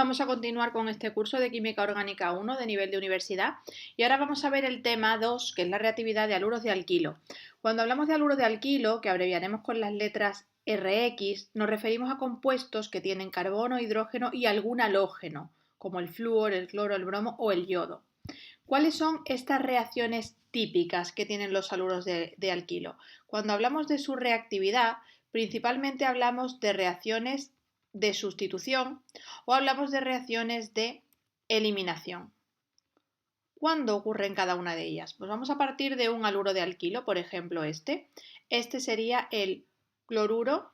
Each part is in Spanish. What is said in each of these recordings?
Vamos a continuar con este curso de Química Orgánica 1 de nivel de universidad y ahora vamos a ver el tema 2, que es la reactividad de haluros de alquilo. Cuando hablamos de haluro de alquilo, que abreviaremos con las letras RX, nos referimos a compuestos que tienen carbono, hidrógeno y algún halógeno, como el flúor, el cloro, el bromo o el yodo. ¿Cuáles son estas reacciones típicas que tienen los haluros de alquilo? Cuando hablamos de su reactividad, principalmente hablamos de reacciones de sustitución o hablamos de reacciones de eliminación. ¿Cuándo ocurren cada una de ellas? Pues vamos a partir de un haluro de alquilo, por ejemplo este. Este sería el cloruro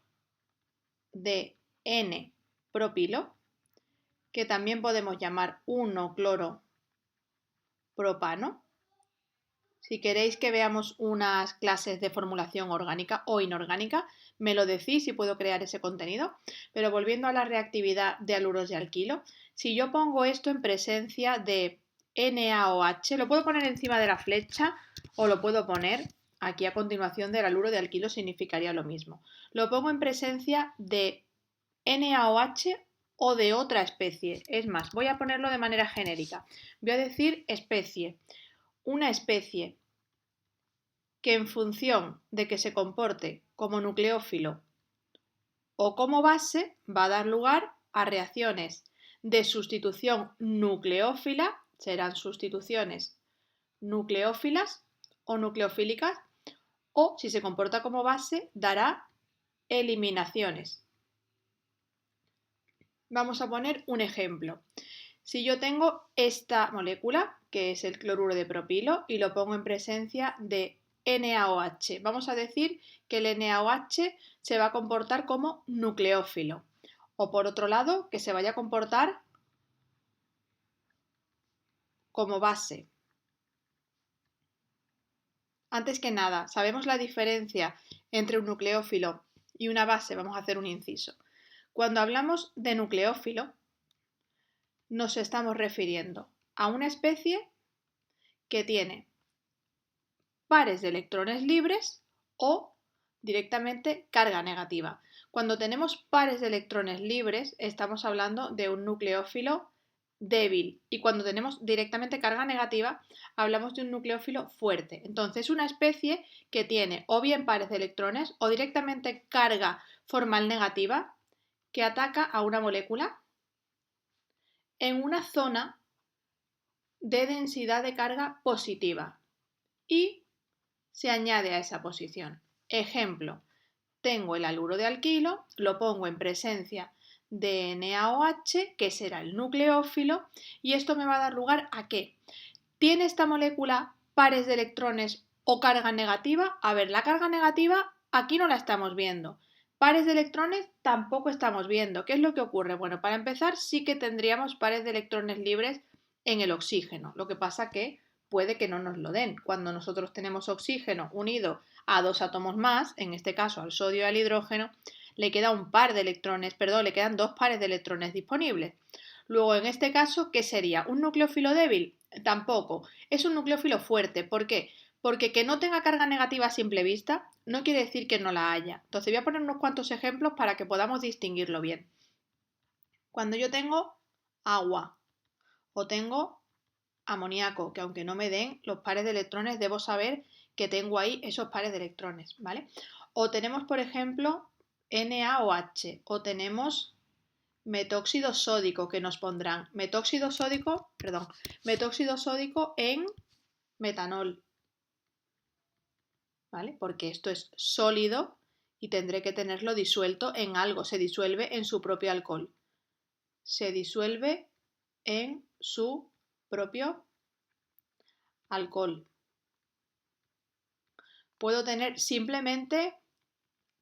de N-propilo, que también podemos llamar 1-cloro-propano. Si queréis que veamos unas clases de formulación orgánica o inorgánica, me lo decís y puedo crear ese contenido. Pero volviendo a la reactividad de haluros de alquilo, si yo pongo esto en presencia de NaOH, lo puedo poner encima de la flecha o lo puedo poner aquí a continuación del haluro de alquilo, significaría lo mismo. Lo pongo en presencia de NaOH o de otra especie. Es más, voy a ponerlo de manera genérica. Voy a decir especie. Una especie que en función de que se comporte como nucleófilo o como base va a dar lugar a reacciones de sustitución nucleófila, serán sustituciones nucleófilas o nucleofílicas, o si se comporta como base dará eliminaciones. Vamos a poner un ejemplo. Si yo tengo esta molécula, que es el cloruro de propilo, y lo pongo en presencia de NaOH, vamos a decir que el NaOH se va a comportar como nucleófilo. O por otro lado, que se vaya a comportar como base. Antes que nada, ¿sabemos la diferencia entre un nucleófilo y una base? Vamos a hacer un inciso. Cuando hablamos de nucleófilo, nos estamos refiriendo a una especie que tiene pares de electrones libres o directamente carga negativa. Cuando tenemos pares de electrones libres, estamos hablando de un nucleófilo débil, y cuando tenemos directamente carga negativa, hablamos de un nucleófilo fuerte. Entonces, una especie que tiene o bien pares de electrones o directamente carga formal negativa que ataca a una molécula en una zona de densidad de carga positiva y se añade a esa posición. Ejemplo, tengo el haluro de alquilo, lo pongo en presencia de NaOH, que será el nucleófilo, y esto me va a dar lugar a que ¿tiene esta molécula pares de electrones o carga negativa? A ver, la carga negativa aquí no la estamos viendo. Pares de electrones tampoco estamos viendo. ¿Qué es lo que ocurre? Bueno, para empezar sí que tendríamos pares de electrones libres en el oxígeno. Lo que pasa que puede que no nos lo den. Cuando nosotros tenemos oxígeno unido a dos átomos más, en este caso al sodio y al hidrógeno, le queda un par de electrones, perdón, le quedan dos pares de electrones disponibles. Luego, en este caso, ¿qué sería? ¿Un nucleófilo débil? Tampoco. Es un nucleófilo fuerte. ¿Por qué? Porque que no tenga carga negativa a simple vista no quiere decir que no la haya. Entonces voy a poner unos cuantos ejemplos para que podamos distinguirlo bien. Cuando yo tengo agua o tengo amoníaco, que aunque no me den los pares de electrones, debo saber que tengo ahí esos pares de electrones, ¿vale? O tenemos, por ejemplo, NaOH, o tenemos metóxido sódico, que nos pondrán metóxido sódico en metanol, ¿vale? Porque esto es sólido y tendré que tenerlo disuelto en algo, se disuelve en su propio alcohol. Se disuelve en su propio alcohol. Puedo tener simplemente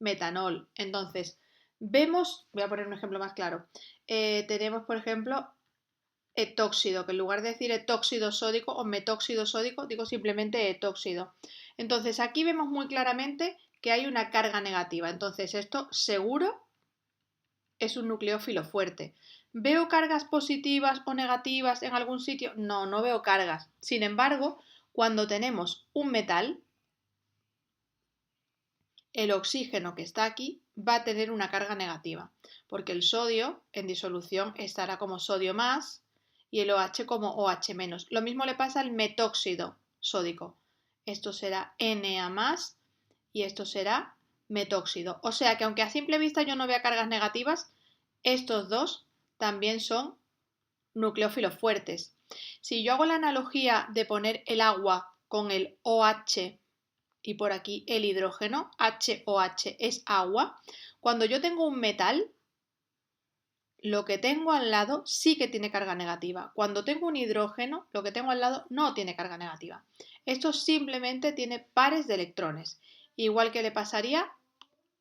metanol. Entonces, vemos, voy a poner un ejemplo más claro. Tenemos, por ejemplo, etóxido, que en lugar de decir etóxido sódico o metóxido sódico, digo simplemente etóxido. Entonces, aquí vemos muy claramente que hay una carga negativa. Entonces, esto seguro es un nucleófilo fuerte. ¿Veo cargas positivas o negativas en algún sitio? No, no veo cargas. Sin embargo, cuando tenemos un metal, el oxígeno que está aquí va a tener una carga negativa, porque el sodio en disolución estará como sodio más y el OH como OH menos. Lo mismo le pasa al metóxido sódico. Esto será Na más y esto será metóxido. O sea que aunque a simple vista yo no vea cargas negativas, estos dos también son nucleófilos fuertes. Si yo hago la analogía de poner el agua con el OH y por aquí el hidrógeno, HOH es agua, cuando yo tengo un metal, lo que tengo al lado sí que tiene carga negativa. Cuando tengo un hidrógeno, lo que tengo al lado no tiene carga negativa. Esto simplemente tiene pares de electrones, igual que le pasaría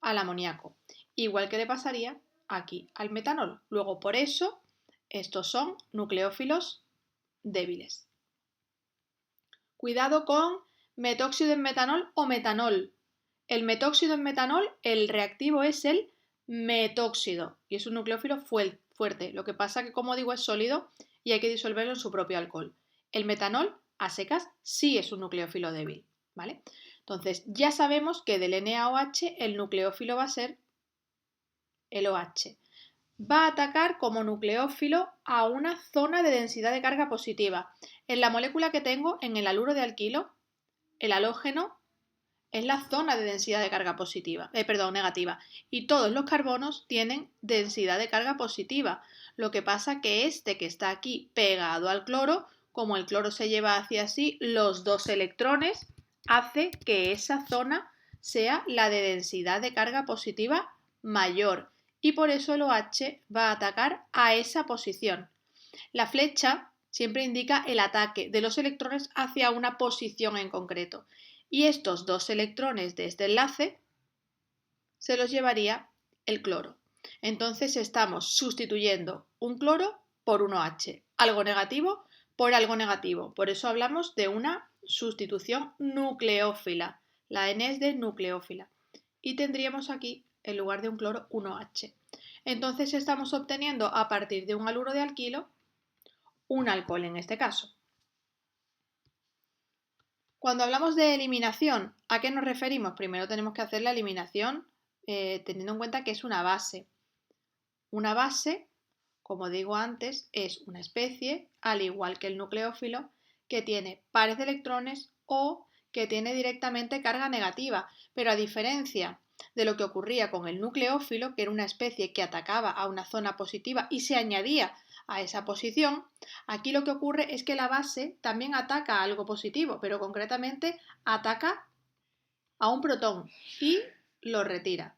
al amoníaco, igual que le pasaría aquí al metanol. Luego, por eso, estos son nucleófilos débiles. Cuidado con metóxido en metanol o metanol. El metóxido en metanol, el reactivo es el metóxido y es un nucleófilo fuerte. Lo que pasa que, como digo, es sólido y hay que disolverlo en su propio alcohol. El metanol, a secas, sí es un nucleófilo débil, ¿vale? Entonces, ya sabemos que del NaOH el nucleófilo va a ser el OH. Va a atacar como nucleófilo a una zona de densidad de carga positiva. En la molécula que tengo, en el haluro de alquilo, el halógeno es la zona de densidad de carga negativa. Y todos los carbonos tienen densidad de carga positiva. Lo que pasa que este que está aquí pegado al cloro, como el cloro se lleva hacia sí los dos electrones, hace que esa zona sea la de densidad de carga positiva mayor. Y por eso el OH va a atacar a esa posición. La flecha siempre indica el ataque de los electrones hacia una posición en concreto. Y estos dos electrones de este enlace se los llevaría el cloro. Entonces estamos sustituyendo un cloro por un OH, algo negativo por algo negativo. Por eso hablamos de una sustitución nucleófila. La N es de nucleófila. Y tendríamos aquí, en lugar de un cloro, un OH. Entonces estamos obteniendo a partir de un haluro de alquilo un alcohol en este caso. Cuando hablamos de eliminación, ¿a qué nos referimos? Primero tenemos que hacer la eliminación teniendo en cuenta que es una base. Una base, como digo antes, es una especie, al igual que el nucleófilo, que tiene pares de electrones o que tiene directamente carga negativa. Pero a diferencia de lo que ocurría con el nucleófilo, que era una especie que atacaba a una zona positiva y se añadía a esa posición, aquí lo que ocurre es que la base también ataca a algo positivo, pero concretamente ataca a un protón y lo retira.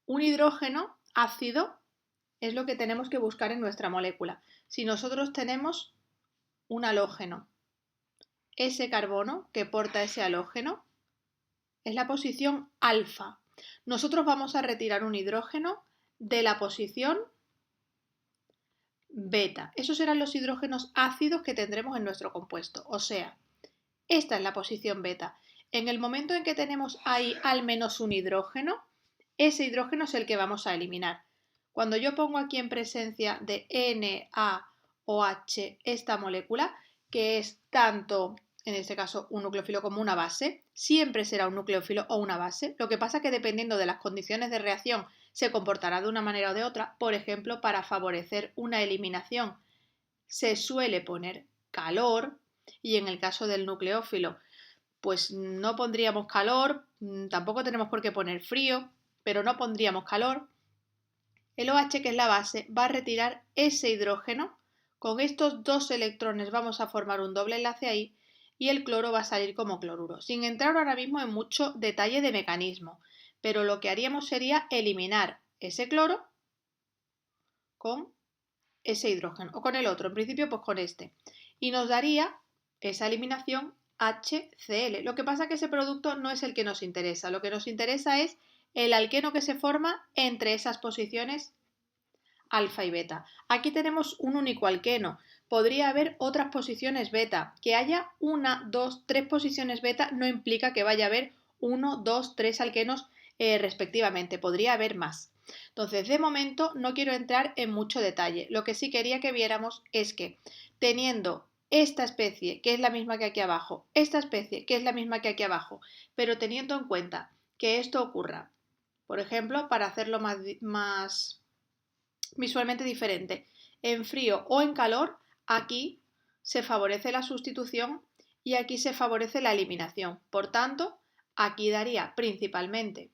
Un hidrógeno ácido es lo que tenemos que buscar en nuestra molécula. Si nosotros tenemos un halógeno, ese carbono que porta ese halógeno es la posición alfa. Nosotros vamos a retirar un hidrógeno de la posición beta. Esos serán los hidrógenos ácidos que tendremos en nuestro compuesto. O sea, esta es la posición beta. En el momento en que tenemos ahí al menos un hidrógeno, ese hidrógeno es el que vamos a eliminar. Cuando yo pongo aquí en presencia de NaOH esta molécula, que es tanto, en este caso, un nucleófilo como una base, siempre será un nucleófilo o una base. Lo que pasa es que dependiendo de las condiciones de reacción se comportará de una manera o de otra. Por ejemplo, para favorecer una eliminación se suele poner calor y en el caso del nucleófilo pues no pondríamos calor, tampoco tenemos por qué poner frío, pero no pondríamos calor. El OH, que es la base, va a retirar ese hidrógeno. Con estos dos electrones vamos a formar un doble enlace ahí y el cloro va a salir como cloruro. Sin entrar ahora mismo en mucho detalle de mecanismo, pero lo que haríamos sería eliminar ese cloro con ese hidrógeno o con el otro, en principio pues con este. Y nos daría esa eliminación HCl. Lo que pasa es que ese producto no es el que nos interesa. Lo que nos interesa es el alqueno que se forma entre esas posiciones alfa y beta. Aquí tenemos un único alqueno. Podría haber otras posiciones beta. Que haya una, dos, tres posiciones beta no implica que vaya a haber uno, dos, tres alquenos respectivamente. Podría haber más. Entonces, de momento no quiero entrar en mucho detalle. Lo que sí quería que viéramos es que teniendo esta especie, que es la misma que aquí abajo, esta especie, que es la misma que aquí abajo, pero teniendo en cuenta que esto ocurra, por ejemplo, para hacerlo más visualmente diferente, en frío o en calor, aquí se favorece la sustitución y aquí se favorece la eliminación. Por tanto, aquí daría principalmente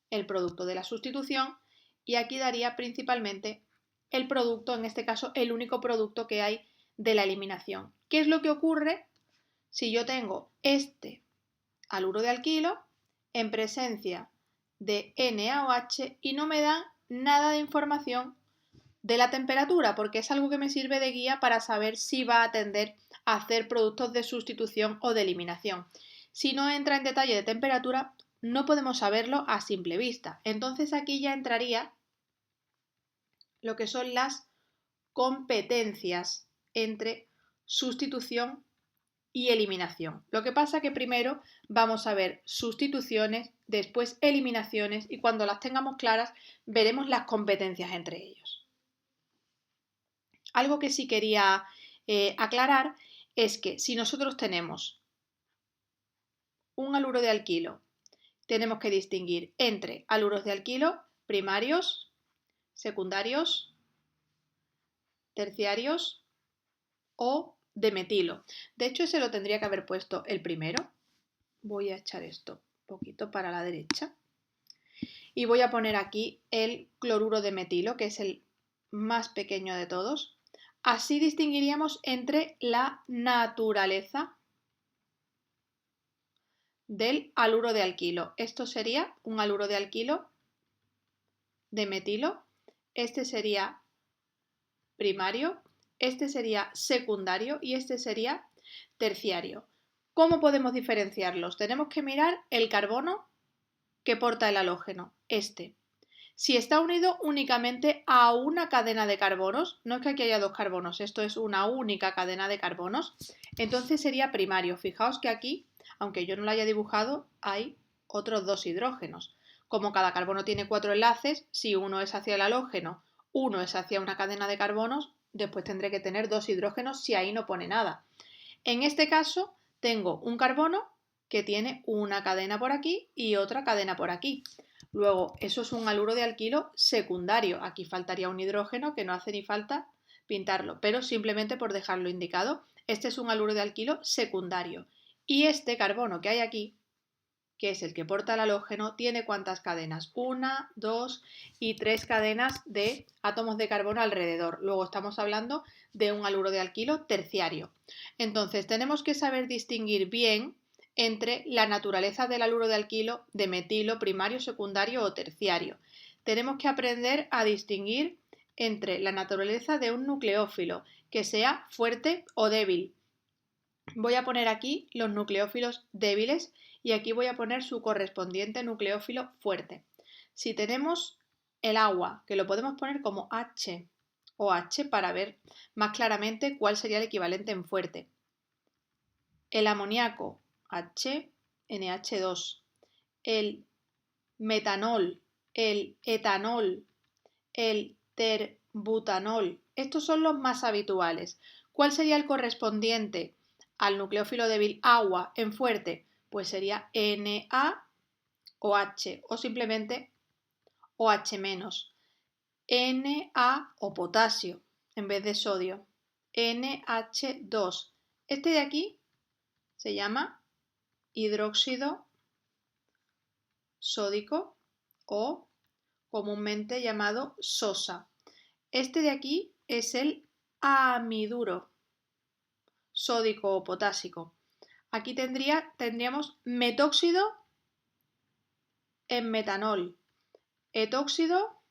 el producto de la sustitución y aquí daría principalmente el producto, en este caso el único producto que hay de la eliminación. ¿Qué es lo que ocurre si yo tengo este haluro de alquilo en presencia de NaOH y no me da nada de información de la temperatura? Porque es algo que me sirve de guía para saber si va a tender a hacer productos de sustitución o de eliminación. Si no entra en detalle de temperatura, no podemos saberlo a simple vista. Entonces aquí ya entraría lo que son las competencias entre sustitución y eliminación. Lo que pasa que primero vamos a ver sustituciones, después eliminaciones y cuando las tengamos claras veremos las competencias entre ellos. Algo que sí quería aclarar es que si nosotros tenemos un haluro de alquilo, tenemos que distinguir entre haluros de alquilo primarios, secundarios, terciarios o de metilo. De hecho, ese lo tendría que haber puesto el primero. Voy a echar esto un poquito para la derecha. Y voy a poner aquí el cloruro de metilo, que es el más pequeño de todos. Así distinguiríamos entre la naturaleza del haluro de alquilo. Esto sería un haluro de alquilo de metilo. Este sería primario, este sería secundario y este sería terciario. ¿Cómo podemos diferenciarlos? Tenemos que mirar el carbono que porta el halógeno, este. Si está unido únicamente a una cadena de carbonos, no es que aquí haya dos carbonos, esto es una única cadena de carbonos, entonces sería primario. Fijaos que aquí, aunque yo no lo haya dibujado, hay otros dos hidrógenos. Como cada carbono tiene 4 enlaces, si uno es hacia el halógeno, uno es hacia una cadena de carbonos, después tendré que tener 2 hidrógenos si ahí no pone nada. En este caso, tengo un carbono que tiene una cadena por aquí y otra cadena por aquí. Luego, eso es un haluro de alquilo secundario. Aquí faltaría un hidrógeno que no hace ni falta pintarlo, pero simplemente por dejarlo indicado, este es un haluro de alquilo secundario. Y este carbono que hay aquí, que es el que porta el halógeno, tiene ¿cuántas cadenas? 1, 2 y 3 cadenas de átomos de carbono alrededor. Luego estamos hablando de un haluro de alquilo terciario. Entonces, tenemos que saber distinguir bien entre la naturaleza del haluro de alquilo de metilo primario, secundario o terciario. Tenemos que aprender a distinguir entre la naturaleza de un nucleófilo, que sea fuerte o débil. Voy a poner aquí los nucleófilos débiles y aquí voy a poner su correspondiente nucleófilo fuerte. Si tenemos el agua, que lo podemos poner como H o H para ver más claramente cuál sería el equivalente en fuerte. El amoníaco, H, NH2. El metanol, el etanol, el terbutanol. Estos son los más habituales. ¿Cuál sería el correspondiente al nucleófilo débil agua en fuerte? Pues sería Na o H o simplemente OH-. Na o potasio en vez de sodio. NH2. Este de aquí se llama hidróxido sódico o comúnmente llamado sosa. Este de aquí es el amiduro sódico o potásico. Aquí tendríamos metóxido en metanol, etóxido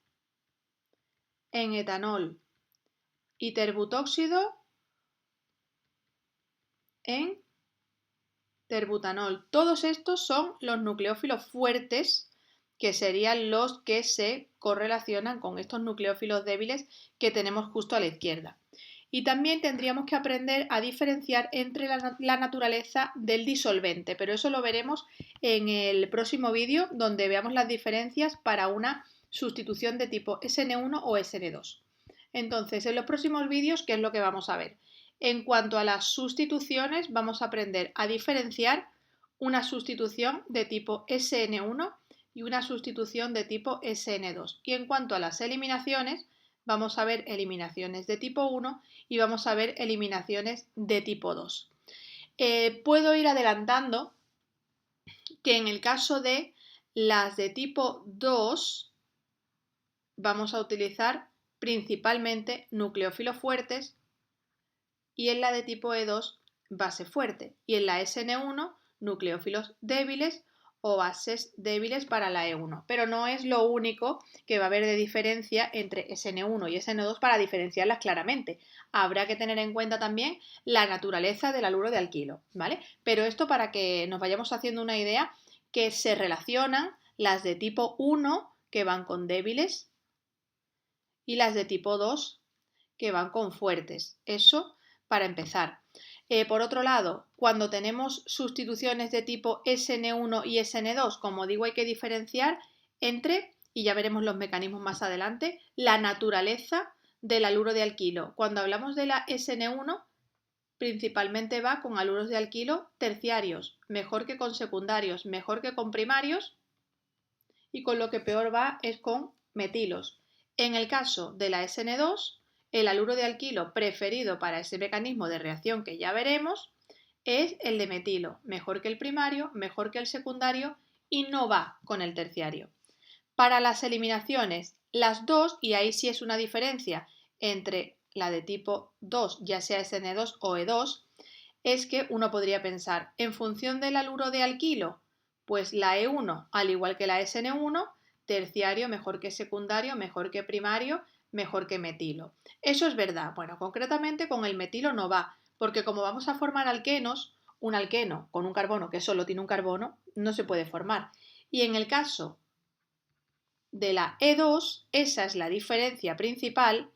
en etanol y terbutóxido en terbutanol. Todos estos son los nucleófilos fuertes, que serían los que se correlacionan con estos nucleófilos débiles que tenemos justo a la izquierda. Y también tendríamos que aprender a diferenciar entre la naturaleza del disolvente, pero eso lo veremos en el próximo vídeo, donde veamos las diferencias para una sustitución de tipo SN1 o SN2. Entonces, en los próximos vídeos, ¿qué es lo que vamos a ver? En cuanto a las sustituciones, vamos a aprender a diferenciar una sustitución de tipo SN1 y una sustitución de tipo SN2. Y en cuanto a las eliminaciones, vamos a ver eliminaciones de tipo 1 y vamos a ver eliminaciones de tipo 2. Puedo ir adelantando que en el caso de las de tipo 2 vamos a utilizar principalmente nucleófilos fuertes y en la de tipo E2 base fuerte y en la SN1 nucleófilos débiles o bases débiles para la E1. Pero no es lo único que va a haber de diferencia entre SN1 y SN2 para diferenciarlas claramente. Habrá que tener en cuenta también la naturaleza del haluro de alquilo, ¿vale? Pero esto para que nos vayamos haciendo una idea que se relacionan las de tipo 1 que van con débiles y las de tipo 2 que van con fuertes. Eso para empezar. Por otro lado, cuando tenemos sustituciones de tipo SN1 y SN2, como digo, hay que diferenciar entre, y ya veremos los mecanismos más adelante, la naturaleza del haluro de alquilo. Cuando hablamos de la SN1, principalmente va con haluros de alquilo terciarios, mejor que con secundarios, mejor que con primarios, y con lo que peor va es con metilos. En el caso de la SN2, el haluro de alquilo preferido para ese mecanismo de reacción que ya veremos es el de metilo, mejor que el primario, mejor que el secundario y no va con el terciario. Para las eliminaciones, las dos, y ahí sí es una diferencia entre la de tipo 2, ya sea SN2 o E2, es que uno podría pensar, en función del haluro de alquilo, pues la E1, al igual que la SN1, terciario mejor que secundario, mejor que primario, mejor que metilo. Eso es verdad. Bueno, concretamente con el metilo no va, porque como vamos a formar alquenos, un alqueno con un carbono que solo tiene un carbono no se puede formar. Y en el caso de la E2, esa es la diferencia principal,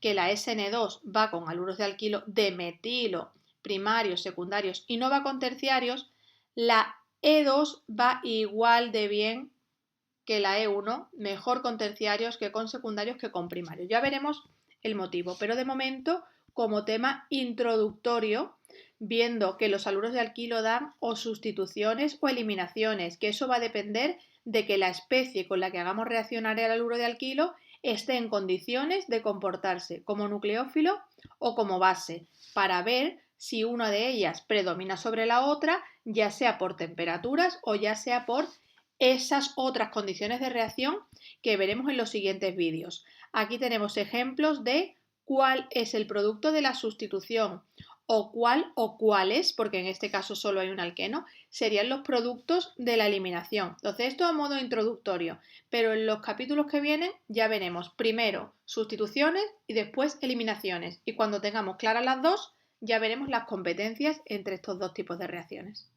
que la SN2 va con haluros de alquilo de metilo primarios, secundarios y no va con terciarios, la E2 va igual de bien que la E1, mejor con terciarios que con secundarios que con primarios. Ya veremos el motivo, pero de momento, como tema introductorio, viendo que los haluros de alquilo dan o sustituciones o eliminaciones, que eso va a depender de que la especie con la que hagamos reaccionar el haluro de alquilo esté en condiciones de comportarse como nucleófilo o como base, para ver si una de ellas predomina sobre la otra, ya sea por temperaturas o ya sea por esas otras condiciones de reacción que veremos en los siguientes vídeos. Aquí tenemos ejemplos de cuál es el producto de la sustitución o cuál o cuáles, porque en este caso solo hay un alqueno, serían los productos de la eliminación. Entonces esto a modo introductorio, pero en los capítulos que vienen ya veremos primero sustituciones y después eliminaciones. Y cuando tengamos claras las dos, ya veremos las competencias entre estos dos tipos de reacciones.